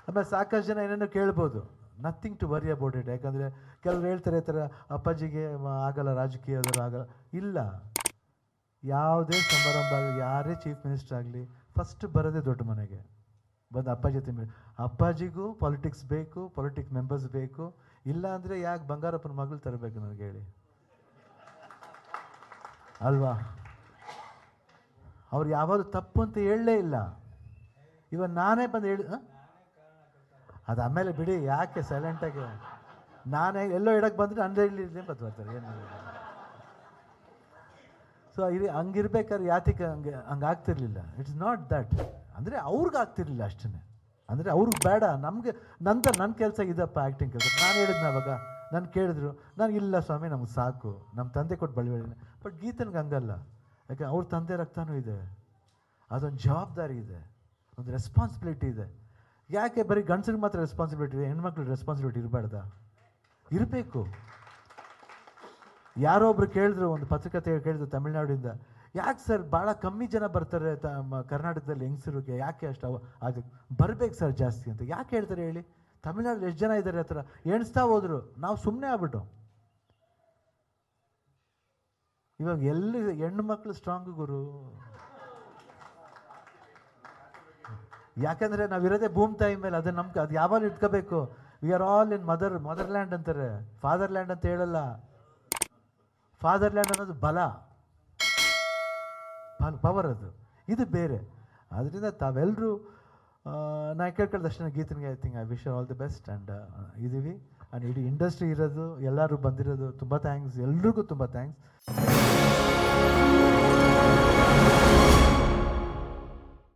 ಆಮೇಲೆ ಸಾಕಷ್ಟು ಜನ ಏನೇನೋ ಕೇಳ್ಬೋದು, nothing to worry about it. ಯಾಕಂದರೆ ಕೆಲವ್ರು ಹೇಳ್ತಾರೆ ಈ ಥರ ಅಪ್ಪಾಜಿಗೆ ಆಗಲ್ಲ ರಾಜಕೀಯದವರು ಆಗಲ್ಲ. ಇಲ್ಲ, ಯಾವುದೇ ಸಮಾರಂಭ ಆಗಲಿ, ಯಾರೇ ಚೀಫ್ ಮಿನಿಸ್ಟರ್ ಆಗಲಿ, ಫಸ್ಟ್ ಬರೋದೇ ದೊಡ್ಡ ಮನೆಗೆ ಬಂದು ಅಪ್ಪಾಜಿ ಜೊತೆ. ಅಪ್ಪಾಜಿಗೂ ಪಾಲಿಟಿಕ್ಸ್ ಬೇಕು, ಪೊಲಿಟಿಕ್ ಮೆಂಬರ್ಸ್ ಬೇಕು. ಇಲ್ಲ ಅಂದರೆ ಯಾಕೆ ಬಂಗಾರಪ್ಪನ ಮಗಳು ತರಬೇಕು ನನಗೆ ಹೇಳಿ ಅಲ್ವಾ? ಅವ್ರು ಯಾವಾಗಲೂ ತಪ್ಪು ಅಂತ ಹೇಳಲೇ ಇಲ್ಲ. ಇವನ್ ನಾನೇ ಬಂದು ಹೇಳಿ ಅದು ಆಮೇಲೆ ಬಿಡಿ, ಯಾಕೆ ಸೈಲೆಂಟಾಗಿ ನಾನೇ ಎಲ್ಲೋ ಇಡಕ್ಕೆ ಬಂದರೆ ಅಂದರೆ ಇಲ್ಲಿ ಬರ್ತಾರೆ ಏನು. ಸೊ ಇದು ಹಂಗಿರ್ಬೇಕಾದ್ರೆ ಯಾತಿಗೆ ಹಂಗಾಗ್ತಿರ್ಲಿಲ್ಲ. ಇಟ್ಸ್ ನಾಟ್ ದಟ್, ಅಂದರೆ ಅವ್ರಿಗಾಗ್ತಿರ್ಲಿಲ್ಲ ಅಷ್ಟೇ. ಅಂದರೆ ಅವ್ರಿಗೆ ಬೇಡ, ನಮಗೆ ನನ್ನ ಕೆಲಸ ಇದಪ್ಪ ಆ್ಯಕ್ಟಿಂಗ್ ಕೆಲಸ. ನಾನು ಹೇಳಿದ್ನ ಅವಾಗ, ನಾನು ಕೇಳಿದ್ರು, ನಾನು ಇಲ್ಲ ಸ್ವಾಮಿ ನಮ್ಗೆ ಸಾಕು, ನಮ್ಮ ತಂದೆ ಕೊಟ್ಟು ಬಳಿಬೇಡಿ. ಬಟ್ ಗೀತನ್ಗೆ ಹಂಗಲ್ಲ. ಯಾಕೆ ಅವ್ರ ತಂದೆ ರಕ್ತನೂ ಇದೆ, ಅದೊಂದು ಜವಾಬ್ದಾರಿ ಇದೆ, ಒಂದು ರೆಸ್ಪಾನ್ಸಿಬಿಲಿಟಿ ಇದೆ. ಯಾಕೆ ಬರೀ ಗಂಡಸ್ರಿಗೆ ಮಾತ್ರ ರೆಸ್ಪಾನ್ಸಿಬಿಲಿಟಿ ಇದೆ, ಹೆಣ್ಮಕ್ಳಿಗೆ ರೆಸ್ಪಾನ್ಸಿಬಿಲಿಟಿ ಇರಬಾರ್ದಾ? ಇರಬೇಕು. ಯಾರೋ ಒಬ್ರು ಕೇಳಿದ್ರು, ಒಂದು ಪತ್ರಿಕತೆ ಕೇಳಿದ್ರು ತಮಿಳ್ನಾಡಿಂದ, ಯಾಕೆ ಸರ್ ಭಾಳ ಕಮ್ಮಿ ಜನ ಬರ್ತಾರೆ ಕರ್ನಾಟಕದಲ್ಲಿ ಹೆಂಗಸರಿಗೆ, ಯಾಕೆ ಅಷ್ಟು ಅದು ಬರಬೇಕು ಸರ್ ಜಾಸ್ತಿ ಅಂತ ಯಾಕೆ ಹೇಳ್ತಾರೆ ಹೇಳಿ? ತಮಿಳ್ನಾಡಲ್ಲಿ ಎಷ್ಟು ಜನ ಇದ್ದಾರೆ? ಆ ಥರ ಎಣಿಸ್ತಾ ಹೋದ್ರು, ನಾವು ಸುಮ್ಮನೆ ಆಗ್ಬಿಟ್ಟು. ಇವಾಗ ಎಲ್ಲಿ ಹೆಣ್ಣು ಮಕ್ಕಳು ಸ್ಟ್ರಾಂಗ್ ಗುರು. ಯಾಕಂದರೆ ನಾವಿರೋದೇ ಭೂಮಿ ತಾಯಿ ಮೇಲೆ, ಅದನ್ನ ನಮ್ಗೆ ಅದು ಯಾವಾಗ ಇಟ್ಕೋಬೇಕು. We are all in motherland ಅಂತಾರೆ, ಫಾದರ್ಲ್ಯಾಂಡ್ ಅಂತ ಹೇಳಲ್ಲ. ಫಾದರ್ಲ್ಯಾಂಡ್ ಅನ್ನೋದು ಬಲ, ಪವರ್, ಅದು ಇದು ಬೇರೆ. ಅದರಿಂದ ತಾವೆಲ್ಲರೂ ನಾನು ಕೇಳ್ಕೊಳ್ಳೋ ತಕ್ಷಣ ಗೀತನಿಗೆ I wish all the best. And ಇದ್ದೀವಿ, ಆ್ಯಂಡ್ ಇಡೀ ಇಂಡಸ್ಟ್ರಿ ಇರೋದು, ಎಲ್ಲರೂ ಬಂದಿರೋದು ತುಂಬ ಥ್ಯಾಂಕ್ಸ್, ಎಲ್ರಿಗೂ ತುಂಬ ಥ್ಯಾಂಕ್ಸ್.